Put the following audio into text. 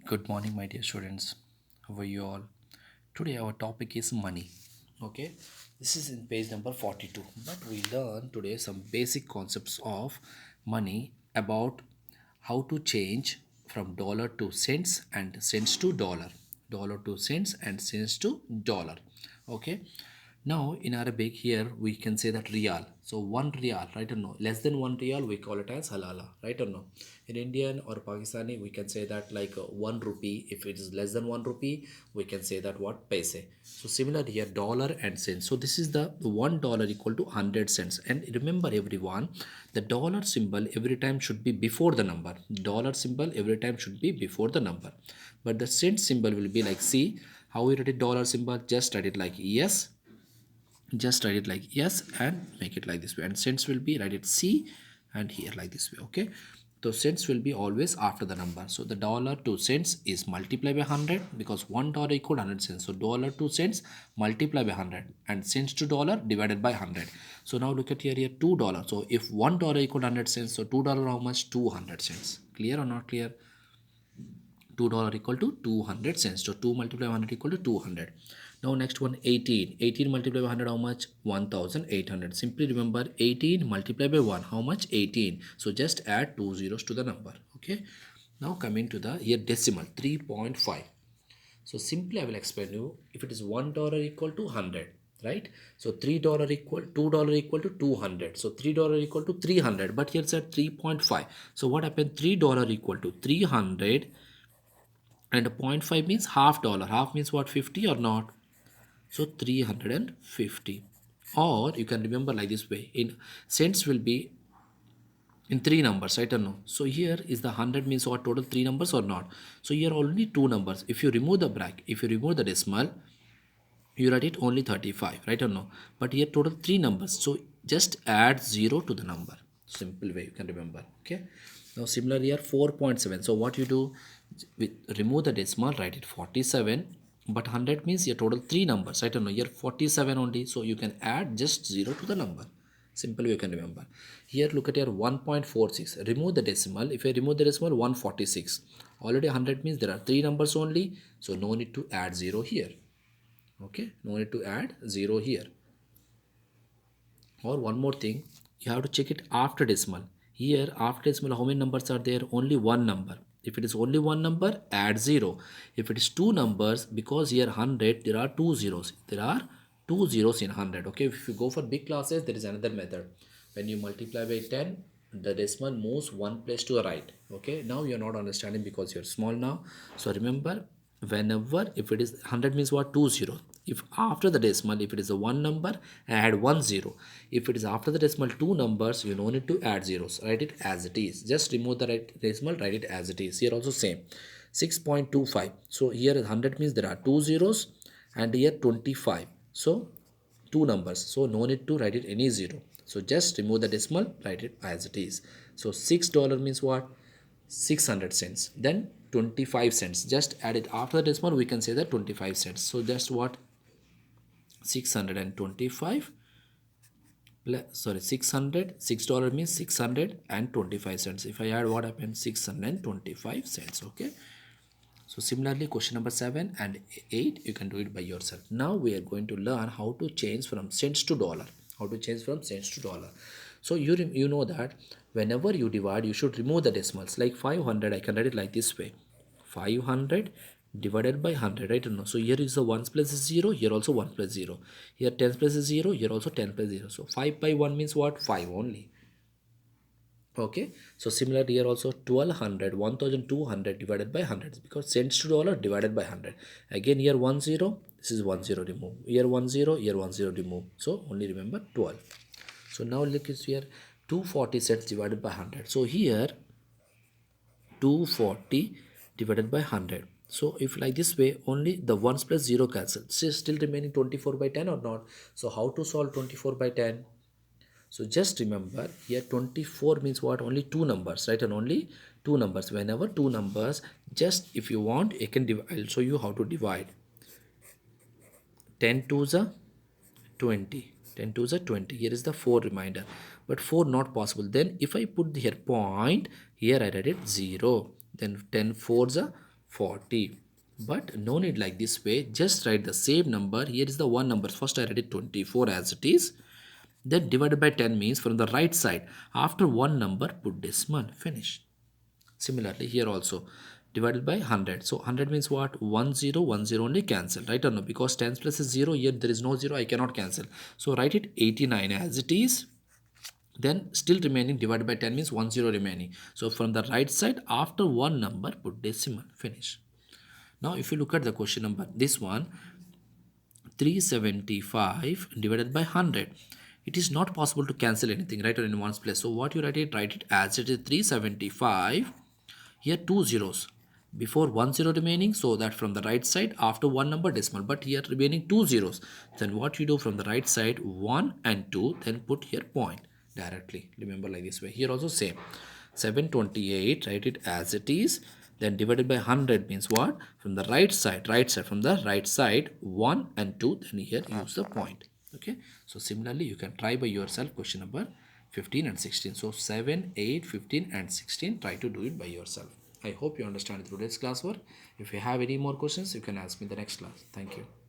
Good morning, my dear students. How are you all? Today, our topic is money. Okay, this is in page number 42. But we learn today some basic concepts of money about how to change from dollar to cents and cents to dollar to cents and cents to dollar. Okay, now in Arabic here we can say that riyal. So one riyal, right or no? Less than one riyal we call it as halala, right or no? In Indian or Pakistani we can say that like 1 rupee. If it is less than 1 rupee, we can say that what paise. So similar here, dollar and cents. So this is the $1 equal to 100 cents. And remember everyone, the dollar symbol every time should be before the number. Dollar symbol every time should be before the number. But the cent symbol will be like, see how we write it dollar symbol, just write it like yes, just write it like yes and make it like this way, and cents will be write it c and here like this way. Okay, so cents will be always after the number. So the dollar to cents is multiplied by 100 because $1 equal 100 cents. So dollar to cents multiply by 100 and cents to dollar divided by 100. So now look at here $2. So if $1 equal 100 cents, so $2 how much? 200 cents. Clear or not clear? $2 equal to 200 cents. So 2 multiplied by 100 equal to 200. Now next one, 18. 18 multiplied by 100 how much? 1800. Simply remember 18 multiplied by 1 how much? 18. So just add two zeros to the number. Okay. Now coming to the here decimal 3.5. So simply I will explain you, if it is $1 equal to 100, right? So $3 equal $2 equal to 200. So $3 equal to 300, but here said 3.5. So what happened? $3 equal to 300 and 0.5 means half dollar. Half means what? 50 or not? So 350. Or you can remember like this way, in cents will be in three numbers, right or no? So here is the 100 means what? Total three numbers or not? So here only two numbers. If you remove the bracket, if you remove the decimal, you write it only 35, right or no? But here total three numbers, so just add 0 to the number. Simple way you can remember. Okay, now similar here 4.7. So what you do, with remove the decimal, write it 47, but 100 means here total three numbers, right or no? Here 47 only, so you can add just 0 to the number. Simple way you can remember. Here look at your 1.46, remove the decimal. If I remove the decimal, 146, already 100 means there are three numbers only, so no need to add 0 here. Okay, no need to add 0 here. Or one more thing, you have to check it after decimal. Here after decimal how many numbers are there? Only one number. If it is only one number, add 0. If it is two numbers, because here 100 there are two zeros, there are two zeros in 100. Okay, if you go for big classes, there is another method. When you multiply by 10, the decimal moves one place to the right. Okay, now you're not understanding because you're small now. So remember, whenever, if it is 100 means what? Two zeros. If after the decimal, if it is a one number, add 10. If it is after the decimal two numbers, you no need to add zeros, write it as it is. Just remove the right decimal, write it as it is. Here also same, 6.25. So here 100 means there are two zeros, and here 25, so two numbers, so no need to write it any zero. So just remove the decimal, write it as it is. So $6 means what? 600 cents. Then 25 cents, just add it after the decimal, we can say that 25 cents. So just what? 625 sorry, 600, $6 means 625 cents. If I add, what happens? 625 cents. Okay, so similarly question number 7 and 8 you can do it by yourself. Now we are going to learn how to change from cents to dollar. How to change from cents to dollar. So you know that whenever you divide, you should remove the decimals. Like 500, I can write it like this way, 500 divided by 100, right? No, so here is the 1 plus 0, here also 1 plus 0, here 10 plus 0, here also 10 plus 0. So 5 by 1 means what? 5 only. Okay, so similarly here also 1200, 1200 divided by 100, because cents to dollar divided by 100. Again here 10, this is 10, remove. Here 10, here 10, remove. So only remember 12. So now look is here 240 cents divided by 100. So here 240 divided by 100. So if like this way, only the 1 plus 0 cancel. Still remaining 24 by 10 or not? So how to solve 24 by 10? So just remember here 24 means what? Only two numbers, right? And only two numbers. Whenever two numbers, just if you want, you can divide. I'll show you how to divide. 10 to the 20. 10 to the 20. Here is the 4 reminder. But 4 not possible. Then if I put here point, here I write it 0. Then 10 4 the 40. But no need like this way. Just write the same number. Here is the one number. First I write it 24 as it is. Then divided by 10 means from the right side. After one number, put decimal. Finish. Similarly, here also divided by 100. So 100 means what? 10 only cancel. Right or no? Because 10 plus is 0. Here there is no 0. I cannot cancel. So write it 89 as it is. Then still remaining divided by 10 means 10 remaining. So from the right side, after one number, put decimal. Finish. Now if you look at the question number, this one, 375 divided by 100. It is not possible to cancel anything, right, or in one's place. So what you write it as it is 375. Here two zeros. Before one zero remaining, so that from the right side, after one number decimal. But here remaining two zeros. Then what you do from the right side, 1 and 2, then put here point directly. Remember like this way. Here also same. 728, write it as it is. Then divided by 100 means what? From the from the right side, 1 and 2, then here use the point. Okay. So similarly, you can try by yourself question number 15 and 16. So 7, 8, 15 and 16, try to do it by yourself. I hope you understand today's classwork. If you have any more questions, you can ask me in the next class. Thank you.